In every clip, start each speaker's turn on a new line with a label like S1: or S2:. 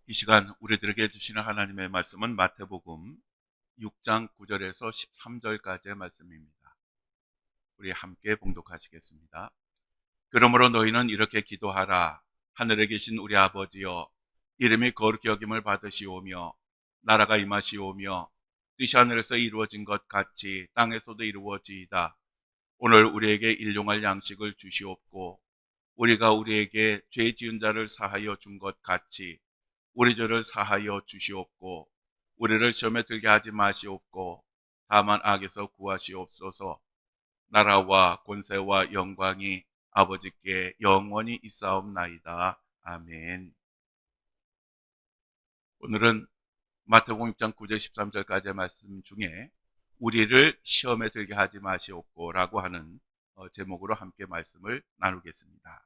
S1: 이 시간 우리들에게 주시는 하나님의 말씀은 마태복음 6장 9절에서 13절까지의 말씀입니다. 우리 함께 봉독하시겠습니다. 그러므로 너희는 이렇게 기도하라. 하늘에 계신 우리 아버지여, 이름이 거룩히 여김을 받으시오며 나라가 임하시오며 뜻이 하늘에서 이루어진 것 같이 땅에서도 이루어지이다. 오늘 우리에게 일용할 양식을 주시옵고 우리가 우리에게 죄 지은 자를 사하여 준 것 같이 우리 죄를 사하여 주시옵고 우리를 시험에 들게 하지 마시옵고 다만 악에서 구하시옵소서. 나라와 권세와 영광이 아버지께 영원히 있사옵나이다. 아멘. 오늘은 마태복음 6장 9절 13절까지의 말씀 중에 우리를 시험에 들게 하지 마시옵고 라고 하는 제목으로 함께 말씀을 나누겠습니다.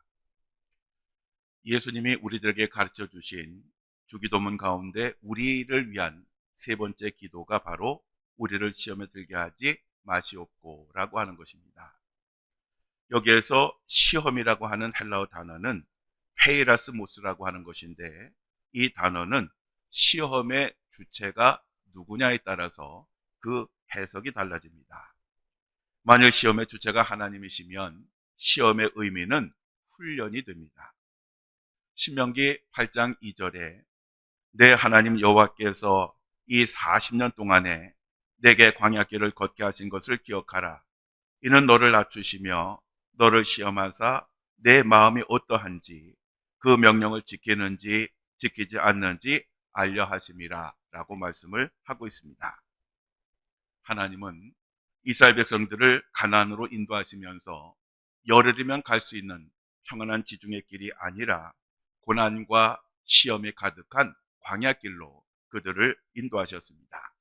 S1: 예수님이 우리들에게 가르쳐 주신 주기도문 가운데 우리를 위한 세 번째 기도가 바로 우리를 시험에 들게 하지 마시옵고 라고 하는 것입니다. 여기에서 시험이라고 하는 헬라어 단어는 페이라스모스라고 하는 것인데, 이 단어는 시험의 주체가 누구냐에 따라서 그 해석이 달라집니다. 만일 시험의 주체가 하나님이시면 시험의 의미는 훈련이 됩니다. 신명기 8장 2절에 내 하나님 여호와께서 이 40년 동안에 내게 광야길을 걷게 하신 것을 기억하라. 이는 너를 낮추시며 너를 시험하사 내 마음이 어떠한지 그 명령을 지키는지 지키지 않는지 알려 하심이라 라고 말씀을 하고 있습니다. 하나님은 이스라엘 백성들을 가나안으로 인도하시면서 열흘이면 갈 수 있는 평안한 지중해 길이 아니라 고난과 시험이 가득한 광야길로 그들을 인도하셨습니다.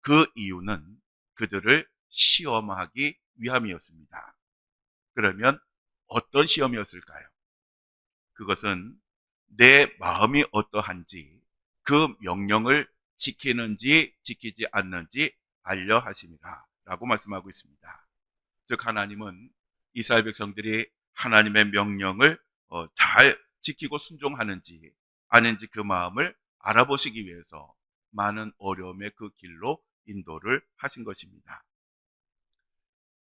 S1: 그 이유는 그들을 시험하기 위함이었습니다. 그러면 어떤 시험이었을까요? 그것은 내 마음이 어떠한지 그 명령을 지키는지 지키지 않는지 알려 하심이라 라고 말씀하고 있습니다. 즉 하나님은 이스라엘 백성들이 하나님의 명령을 잘 지키고 순종하는지 아닌지 그 마음을 알아보시기 위해서 많은 어려움의 그 길로 인도를 하신 것입니다.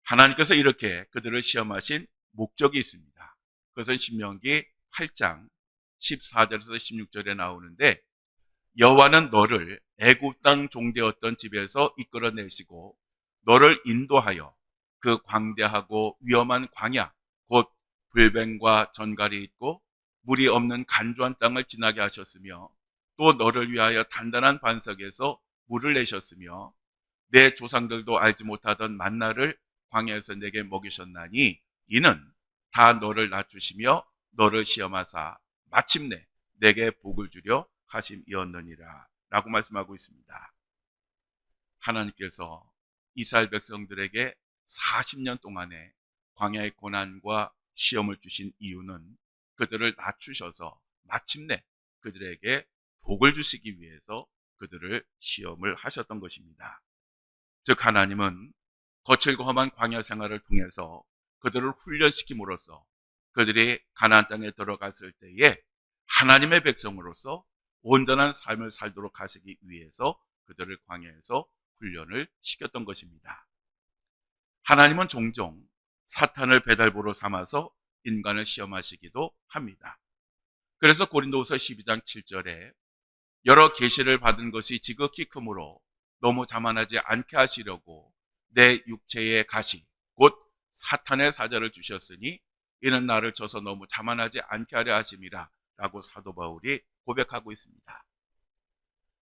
S1: 하나님께서 이렇게 그들을 시험하신 목적이 있습니다. 그것은 신명기 8장 14절에서 16절에 나오는데, 여호와는 너를 애굽 땅 종되었던 집에서 이끌어내시고 너를 인도하여 그 광대하고 위험한 광야 곧 불뱀과 전갈이 있고 물이 없는 간조한 땅을 지나게 하셨으며 또 너를 위하여 단단한 반석에서 물을 내셨으며 내 조상들도 알지 못하던 만나를 광야에서 내게 먹이셨나니 이는 다 너를 낮추시며 너를 시험하사 마침내 내게 복을 주려 하심이었느니라 라고 말씀하고 있습니다. 하나님께서 이스라엘 백성들에게 40년 동안의 광야의 고난과 시험을 주신 이유는 그들을 낮추셔서 마침내 그들에게 복을 주시기 위해서 그들을 시험을 하셨던 것입니다. 즉 하나님은 거칠고 험한 광야 생활을 통해서 그들을 훈련시킴으로써 그들이 가나안 땅에 들어갔을 때에 하나님의 백성으로서 온전한 삶을 살도록 하시기 위해서 그들을 광야에서 훈련을 시켰던 것입니다. 하나님은 종종 사탄을 배달보로 삼아서 인간을 시험하시기도 합니다. 그래서 고린도후서 12장 7절에 여러 계시를 받은 것이 지극히 크므로 너무 자만하지 않게 하시려고 내 육체의 가시 곧 사탄의 사자를 주셨으니 이는 나를 쳐서 너무 자만하지 않게 하려 하심이라 라고 사도 바울이 고백하고 있습니다.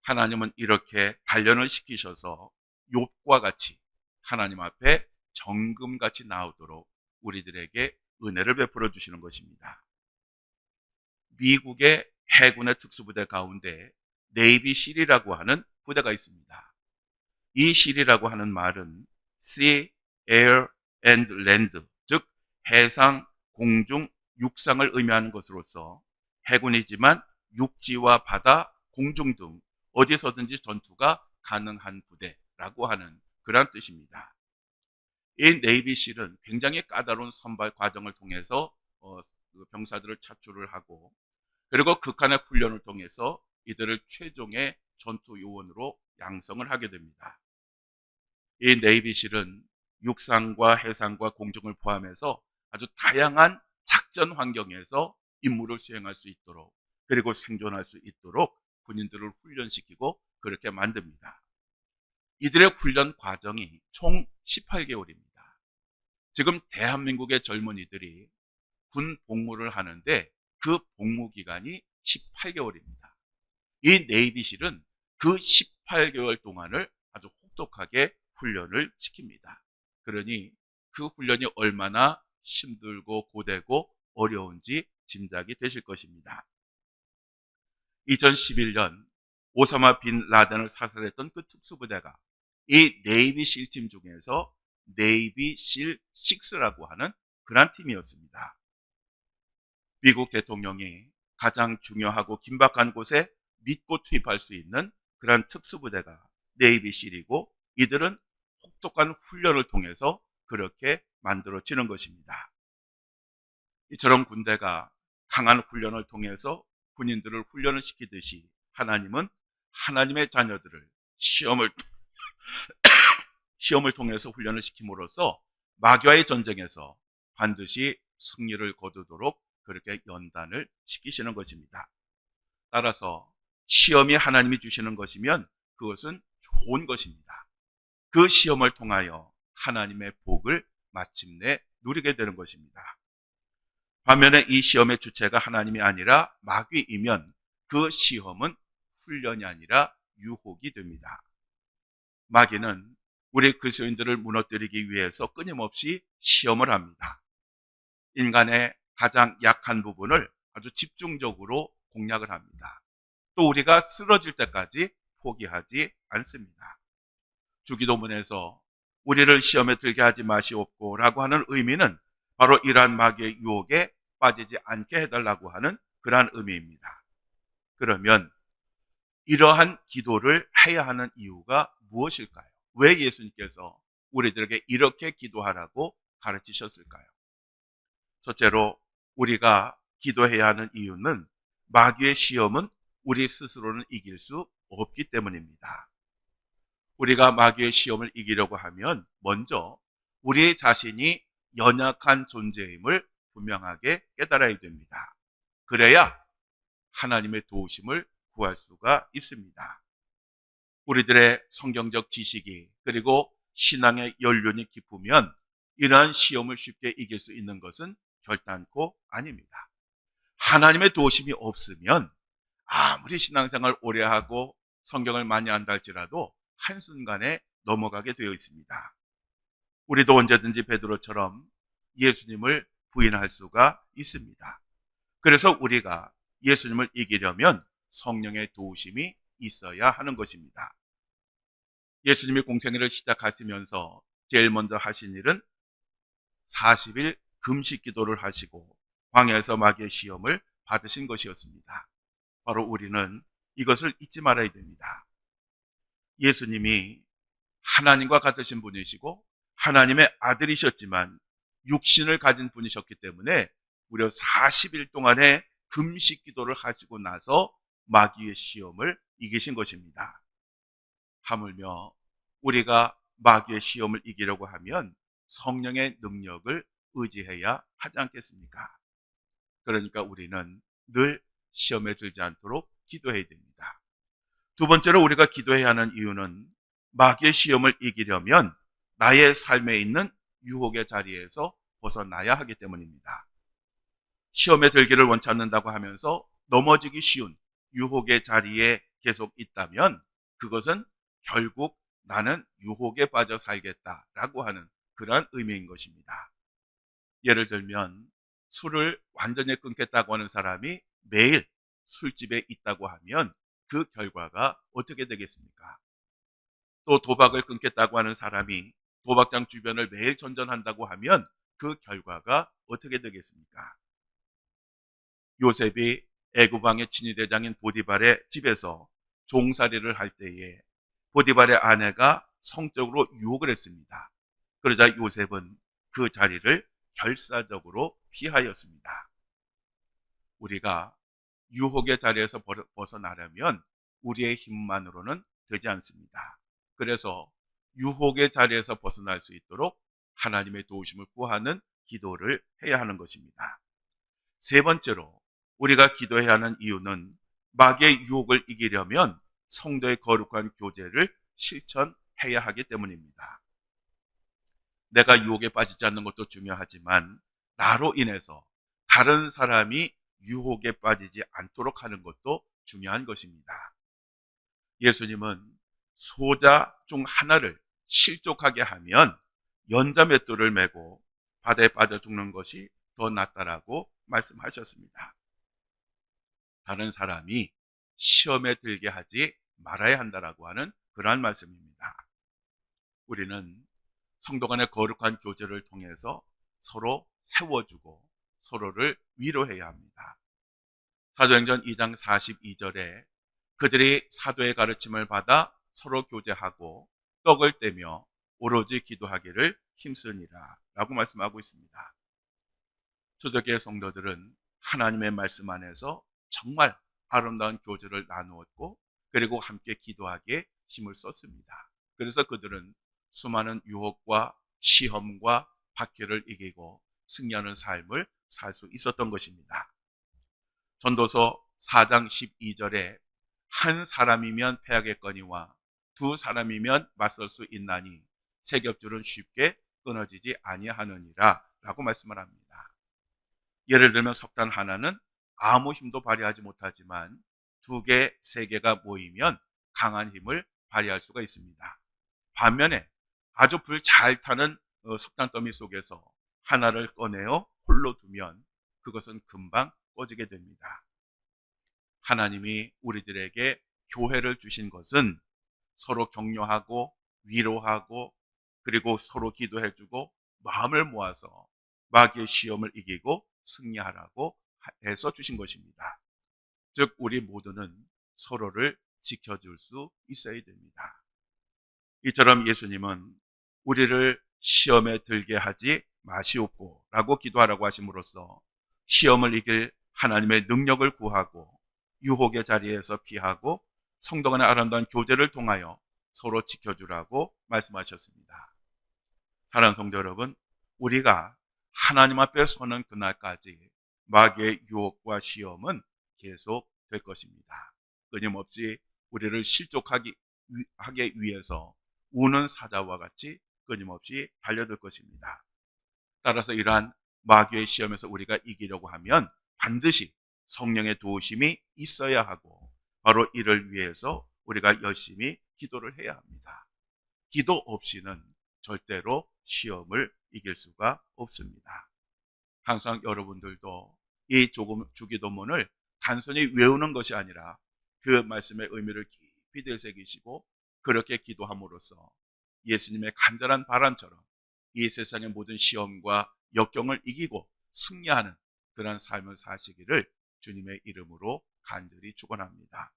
S1: 하나님은 이렇게 단련을 시키셔서 욥과 같이 하나님 앞에 정금같이 나오도록 우리들에게 은혜를 베풀어 주시는 것입니다. 미국의 해군의 특수부대 가운데 네이비 실이라고 하는 부대가 있습니다. 이 실이라고 하는 말은 Sea, Air and Land, 즉 해상, 공중, 육상을 의미하는 것으로서 해군이지만 육지와 바다, 공중 등 어디서든지 전투가 가능한 부대라고 하는 그런 뜻입니다. 이 네이비 실은 굉장히 까다로운 선발 과정을 통해서 병사들을 차출을 하고 그리고 극한의 훈련을 통해서 이들을 최종의 전투 요원으로 양성을 하게 됩니다. 이 네이비실은 육상과 해상과 공중을 포함해서 아주 다양한 작전 환경에서 임무를 수행할 수 있도록, 그리고 생존할 수 있도록 군인들을 훈련시키고 그렇게 만듭니다. 이들의 훈련 과정이 총 18개월입니다. 지금 대한민국의 젊은이들이 군 복무를 하는데 그 복무 기간이 18개월입니다. 이 네이비실은 그 18개월 동안을 아주 혹독하게 훈련을 시킵니다. 그러니 그 훈련이 얼마나 힘들고 고되고 어려운지 짐작이 되실 것입니다. 2011년 오사마 빈 라덴을 사살했던 그 특수부대가 이 네이비 실팀 중에서 네이비 실 6라고 하는 그런 팀이었습니다. 미국 대통령이 가장 중요하고 긴박한 곳에 믿고 투입할 수 있는 그런 특수부대가 네이비 실이고, 이들은 혹독한 훈련을 통해서 그렇게 만들어지는 것입니다. 이처럼 군대가 강한 훈련을 통해서 군인들을 훈련을 시키듯이 하나님은 하나님의 자녀들을 시험을 통해서 훈련을 시킴으로써 마귀와의 전쟁에서 반드시 승리를 거두도록 그렇게 연단을 시키시는 것입니다. 따라서 시험이 하나님이 주시는 것이면 그것은 좋은 것입니다. 그 시험을 통하여 하나님의 복을 마침내 누리게 되는 것입니다. 반면에 이 시험의 주체가 하나님이 아니라 마귀이면 그 시험은 훈련이 아니라 유혹이 됩니다. 마귀는 우리 그리스도인들을 무너뜨리기 위해서 끊임없이 시험을 합니다. 인간의 가장 약한 부분을 아주 집중적으로 공략을 합니다. 또 우리가 쓰러질 때까지 포기하지 않습니다. 주기도문에서 우리를 시험에 들게 하지 마시옵고 라고 하는 의미는 바로 이러한 마귀의 유혹에 빠지지 않게 해달라고 하는 그러한 의미입니다. 그러면 이러한 기도를 해야 하는 이유가 무엇일까요? 왜 예수님께서 우리들에게 이렇게 기도하라고 가르치셨을까요? 첫째로 우리가 기도해야 하는 이유는 마귀의 시험은 우리 스스로는 이길 수 없기 때문입니다. 우리가 마귀의 시험을 이기려고 하면 먼저 우리 자신이 연약한 존재임을 분명하게 깨달아야 됩니다. 그래야 하나님의 도우심을 구할 수가 있습니다. 우리들의 성경적 지식이 그리고 신앙의 연륜이 깊으면 이러한 시험을 쉽게 이길 수 있는 것은 결단코 아닙니다. 하나님의 도우심이 없으면 아무리 신앙생활 오래 하고 성경을 많이 한다 할지라도 한순간에 넘어가게 되어 있습니다. 우리도 언제든지 베드로처럼 예수님을 부인할 수가 있습니다. 그래서 우리가 예수님을 이기려면 성령의 도우심이 있어야 하는 것입니다. 예수님이 공생애를 시작하시면서 제일 먼저 하신 일은 40일 금식 기도를 하시고 광야에서 마귀의 시험을 받으신 것이었습니다. 바로 우리는 이것을 잊지 말아야 됩니다. 예수님이 하나님과 같으신 분이시고 하나님의 아들이셨지만 육신을 가진 분이셨기 때문에 무려 40일 동안의 금식 기도를 하시고 나서 마귀의 시험을 이기신 것입니다. 하물며 우리가 마귀의 시험을 이기려고 하면 성령의 능력을 의지해야 하지 않겠습니까? 그러니까 우리는 늘 시험에 들지 않도록 기도해야 됩니다. 두 번째로 우리가 기도해야 하는 이유는 마귀의 시험을 이기려면 나의 삶에 있는 유혹의 자리에서 벗어나야 하기 때문입니다. 시험에 들기를 원치 않는다고 하면서 넘어지기 쉬운 유혹의 자리에 계속 있다면 그것은 결국 나는 유혹에 빠져 살겠다라고 하는 그러한 의미인 것입니다. 예를 들면 술을 완전히 끊겠다고 하는 사람이 매일 술집에 있다고 하면 그 결과가 어떻게 되겠습니까? 또 도박을 끊겠다고 하는 사람이 도박장 주변을 매일 전전한다고 하면 그 결과가 어떻게 되겠습니까? 요셉이 애굽 왕의 친위대장인 보디발의 집에서 종살이를 할 때에 보디발의 아내가 성적으로 유혹을 했습니다. 그러자 요셉은 그 자리를 결사적으로 피하였습니다. 우리가 유혹의 자리에서 벗어나려면 우리의 힘만으로는 되지 않습니다. 그래서 유혹의 자리에서 벗어날 수 있도록 하나님의 도우심을 구하는 기도를 해야 하는 것입니다. 세 번째로 우리가 기도해야 하는 이유는 마귀의 유혹을 이기려면 성도의 거룩한 교제를 실천해야 하기 때문입니다. 내가 유혹에 빠지지 않는 것도 중요하지만 나로 인해서 다른 사람이 유혹에 빠지지 않도록 하는 것도 중요한 것입니다. 예수님은 소자 중 하나를 실족하게 하면 연자맷돌을 메고 바다에 빠져 죽는 것이 더 낫다라고 말씀하셨습니다. 다른 사람이 시험에 들게 하지 말아야 한다라고 하는 그러한 말씀입니다. 우리는 성도 간의 거룩한 교제를 통해서 서로 세워주고 서로를 위로해야 합니다. 사도행전 2장 42절에 그들이 사도의 가르침을 받아 서로 교제하고 떡을 떼며 오로지 기도하기를 힘쓰니라 라고 말씀하고 있습니다. 초대교회 성도들은 하나님의 말씀 안에서 정말 아름다운 교제를 나누었고 그리고 함께 기도하기에 힘을 썼습니다. 그래서 그들은 수많은 유혹과 시험과 박해를 이기고 승리하는 삶을 살 수 있었던 것입니다. 전도서 4장 12절에 한 사람이면 패하겠거니와 두 사람이면 맞설 수 있나니 세 겹줄은 쉽게 끊어지지 아니하느니라 라고 말씀을 합니다. 예를 들면 석단 하나는 아무 힘도 발휘하지 못하지만 두 개, 세 개가 모이면 강한 힘을 발휘할 수가 있습니다. 반면에 아주 불 잘 타는 석탄 더미 속에서 하나를 꺼내어 홀로 두면 그것은 금방 꺼지게 됩니다. 하나님이 우리들에게 교회를 주신 것은 서로 격려하고 위로하고 그리고 서로 기도해주고 마음을 모아서 마귀의 시험을 이기고 승리하라고 해서 주신 것입니다. 즉 우리 모두는 서로를 지켜줄 수 있어야 됩니다. 이처럼 예수님은 우리를 시험에 들게 하지 마시옵고 라고 기도하라고 하심으로써 시험을 이길 하나님의 능력을 구하고 유혹의 자리에서 피하고 성도 간의 아름다운 교제를 통하여 서로 지켜주라고 말씀하셨습니다. 사랑하는 성도 여러분, 우리가 하나님 앞에 서는 그날까지 마귀의 유혹과 시험은 계속 될 것입니다. 끊임없이 우리를 실족하게 위해서 우는 사자와 같이 끊임없이 달려들 것입니다. 따라서 이러한 마귀의 시험에서 우리가 이기려고 하면 반드시 성령의 도우심이 있어야 하고 바로 이를 위해서 우리가 열심히 기도를 해야 합니다. 기도 없이는 절대로 시험을 이길 수가 없습니다. 항상 여러분들도 이 주기도문을 단순히 외우는 것이 아니라 그 말씀의 의미를 깊이 되새기시고 그렇게 기도함으로써 예수님의 간절한 바람처럼 이 세상의 모든 시험과 역경을 이기고 승리하는 그런 삶을 사시기를 주님의 이름으로 간절히 축원합니다.